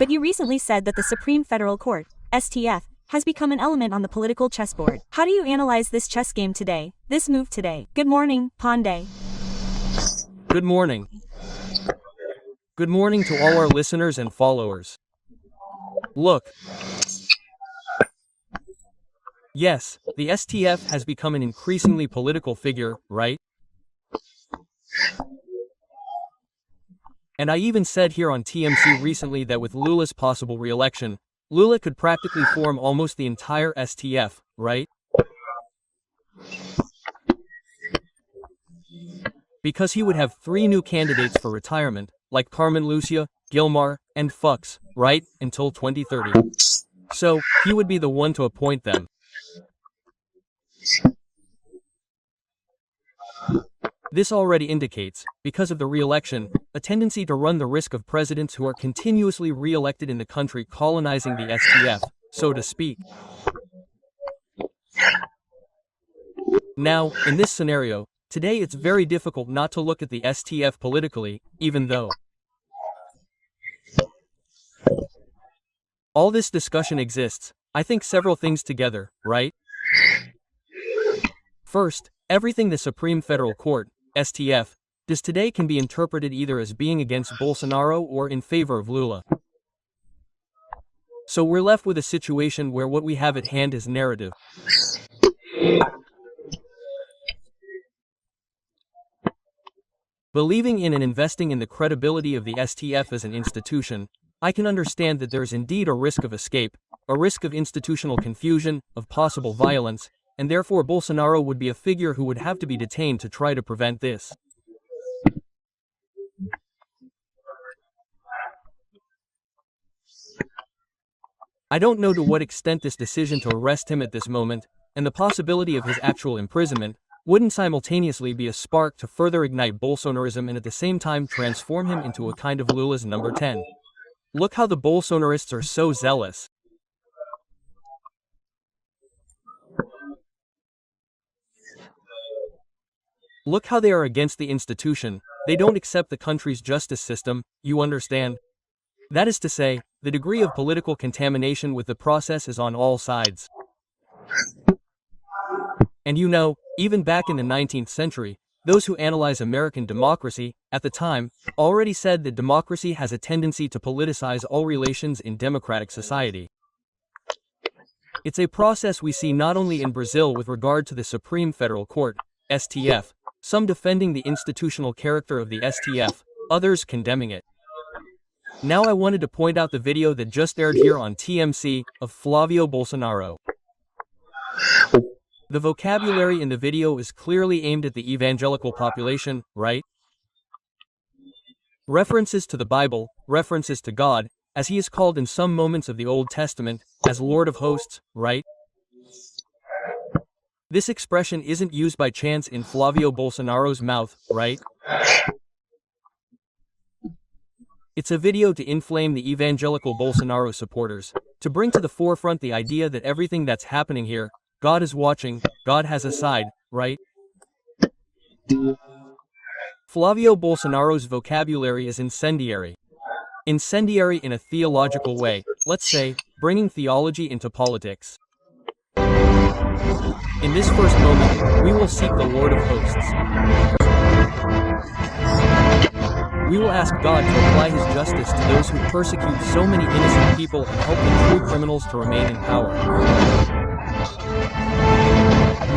But you recently said that the Supreme Federal Court, STF, has become an element on the political chessboard. How do you analyze this chess game today, this move today? Good morning, Pondé. Good morning. Good morning to all our listeners and followers. Look. Yes, the STF has become an increasingly political figure, right? And I even said here on TMC recently that with Lula's possible re-election, Lula could practically form almost the entire STF, right? Because he would have 3 new candidates for retirement, like Carmen Lucia, Gilmar, and Fuchs, right, until 2030. So, he would be the one to appoint them. This already indicates, because of the re-election, a tendency to run the risk of presidents who are continuously re-elected in the country colonizing the STF, so to speak. Now, in this scenario, today it's very difficult not to look at the STF politically, even though all this discussion exists. I think several things together, right? First, everything the Supreme Federal Court, STF, does today can be interpreted either as being against Bolsonaro or in favor of Lula. So we're left with a situation where what we have at hand is narrative. Believing in and investing in the credibility of the STF as an institution, I can understand that there is indeed a risk of escape, a risk of institutional confusion, of possible violence, and therefore Bolsonaro would be a figure who would have to be detained to try to prevent this. I don't know to what extent this decision to arrest him at this moment, and the possibility of his actual imprisonment, wouldn't simultaneously be a spark to further ignite Bolsonarism and at the same time transform him into a kind of Lula's number 10. Look how the Bolsonarists are so zealous. Look how they are against the institution. They don't accept the country's justice system, you understand? That is to say, the degree of political contamination with the process is on all sides. And you know, even back in the 19th century, those who analyze American democracy, at the time, already said that democracy has a tendency to politicize all relations in democratic society. It's a process we see not only in Brazil with regard to the Supreme Federal Court, STF, some defending the institutional character of the STF, others condemning it. Now I wanted to point out the video that just aired here on TMC of Flavio Bolsonaro. The vocabulary in the video is clearly aimed at the evangelical population, right? References to the Bible, references to God, as he is called in some moments of the Old Testament, as Lord of Hosts, right? This expression isn't used by chance in Flavio Bolsonaro's mouth, right? It's a video to inflame the evangelical Bolsonaro supporters, to bring to the forefront the idea that everything that's happening here, God is watching, God has a side, right? Flavio Bolsonaro's vocabulary is incendiary. Incendiary in a theological way, let's say, bringing theology into politics. In this first moment, we will seek the Lord of Hosts. We will ask God to apply his justice to those who persecute so many innocent people and help the true criminals to remain in power.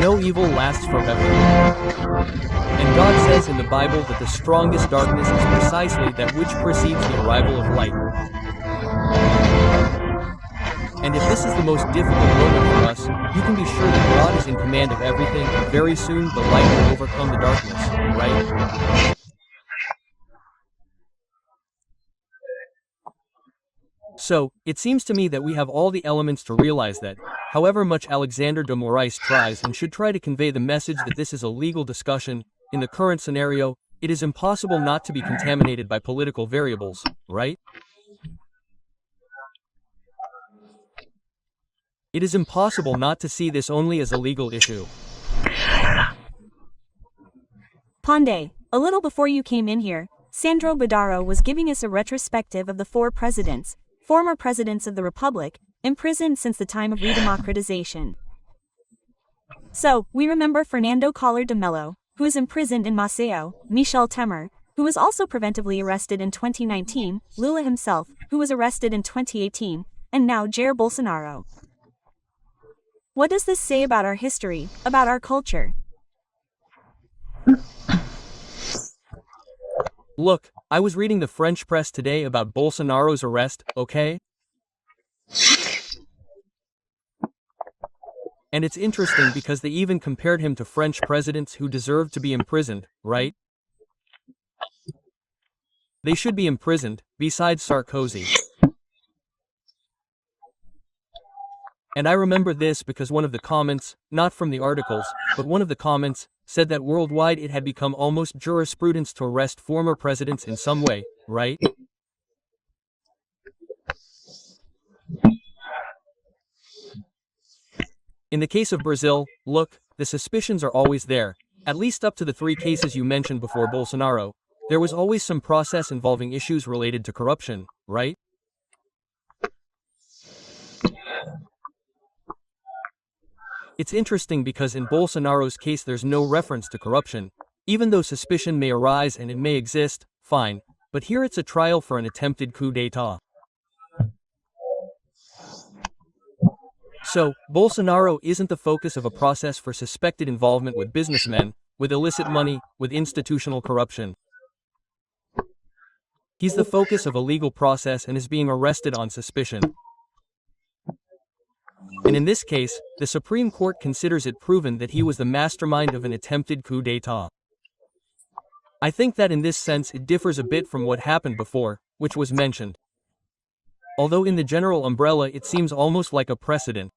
No evil lasts forever. And God says in the Bible that the strongest darkness is precisely that which precedes the arrival of light. And if this is the most difficult moment for us, you can be sure that God is in command of everything, and very soon the light will overcome the darkness, right? So, it seems to me that we have all the elements to realize that, however much Alexander de Moraes tries and should try to convey the message that this is a legal discussion, in the current scenario, it is impossible not to be contaminated by political variables, right? It is impossible not to see this only as a legal issue. Pondé, a little before you came in here, Sandro Badaro was giving us a retrospective of the 4 presidents, former presidents of the Republic, imprisoned since the time of redemocratization. So, we remember Fernando Collor de Mello, who is imprisoned in Maceió, Michel Temer, who was also preventively arrested in 2019, Lula himself, who was arrested in 2018, and now Jair Bolsonaro. What does this say about our history, about our culture? Look, I was reading the French press today about Bolsonaro's arrest, okay? And it's interesting because they even compared him to French presidents who deserved to be imprisoned, right? They should be imprisoned, besides Sarkozy. And I remember this because one of the comments, not from the articles, but one of the comments, said that worldwide it had become almost jurisprudence to arrest former presidents in some way, right? In the case of Brazil, look, the suspicions are always there, at least up to the 3 cases you mentioned before Bolsonaro. There was always some process involving issues related to corruption, right? It's interesting because in Bolsonaro's case there's no reference to corruption. Even though suspicion may arise and it may exist, fine, but here it's a trial for an attempted coup d'état. So, Bolsonaro isn't the focus of a process for suspected involvement with businessmen, with illicit money, with institutional corruption. He's the focus of a legal process and is being arrested on suspicion. And in this case, the Supreme Court considers it proven that he was the mastermind of an attempted coup d'état. I think that in this sense it differs a bit from what happened before, which was mentioned. Although in the general umbrella it seems almost like a precedent.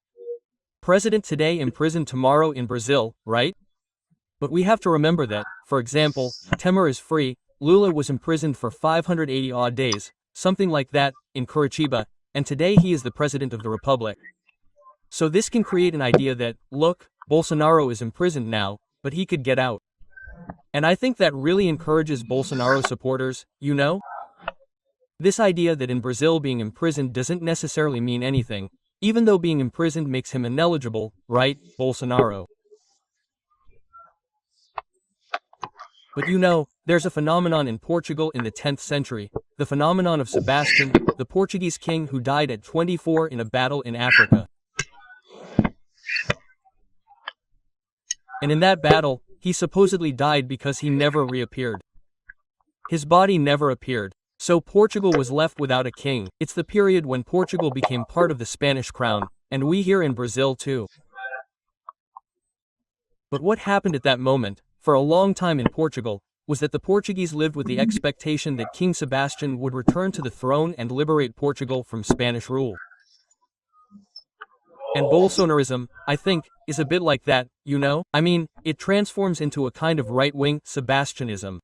President today imprisoned tomorrow in Brazil, right? But we have to remember that, for example, Temer is free, Lula was imprisoned for 580-odd days, something like that, in Curitiba, and today he is the president of the Republic. So this can create an idea that, look, Bolsonaro is imprisoned now, but he could get out. And I think that really encourages Bolsonaro supporters, you know? This idea that in Brazil being imprisoned doesn't necessarily mean anything, even though being imprisoned makes him ineligible, right, Bolsonaro? But you know, there's a phenomenon in Portugal in the 10th century, the phenomenon of Sebastian, the Portuguese king who died at 24 in a battle in Africa. And in that battle, he supposedly died because he never reappeared. His body never appeared. So Portugal was left without a king. It's the period when Portugal became part of the Spanish crown, and we here in Brazil too. But what happened at that moment, for a long time in Portugal, was that the Portuguese lived with the expectation that King Sebastian would return to the throne and liberate Portugal from Spanish rule. And Bolsonarism, I think, is a bit like that, you know? I mean, it transforms into a kind of right-wing Sebastianism.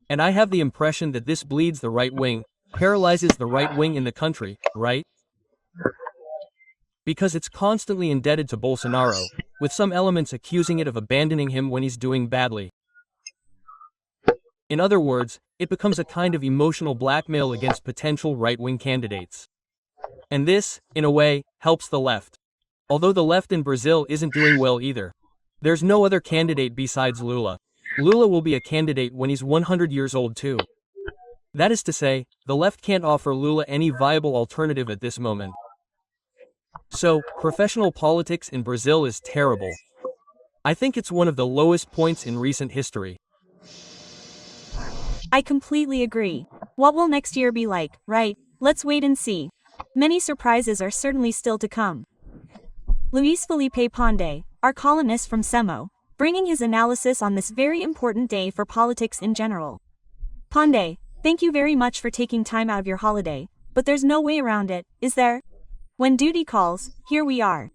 And I have the impression that this bleeds the right wing, paralyzes the right wing in the country, right? Because it's constantly indebted to Bolsonaro, with some elements accusing it of abandoning him when he's doing badly. In other words, it becomes a kind of emotional blackmail against potential right-wing candidates. And this, in a way, helps the left. Although the left in Brazil isn't doing well either. There's no other candidate besides Lula. Lula will be a candidate when he's 100 years old too. That is to say, the left can't offer Lula any viable alternative at this moment. So, professional politics in Brazil is terrible. I think it's one of the lowest points in recent history. I completely agree. What will next year be like, right? Let's wait and see. Many surprises are certainly still to come. Luiz Felipe Pondé, our columnist from SEMO, bringing his analysis on this very important day for politics in general. Pondé, thank you very much for taking time out of your holiday, but there's no way around it, is there? When duty calls, here we are.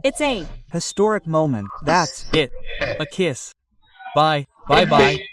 It's a historic moment, that's it. A kiss. Bye, bye bye.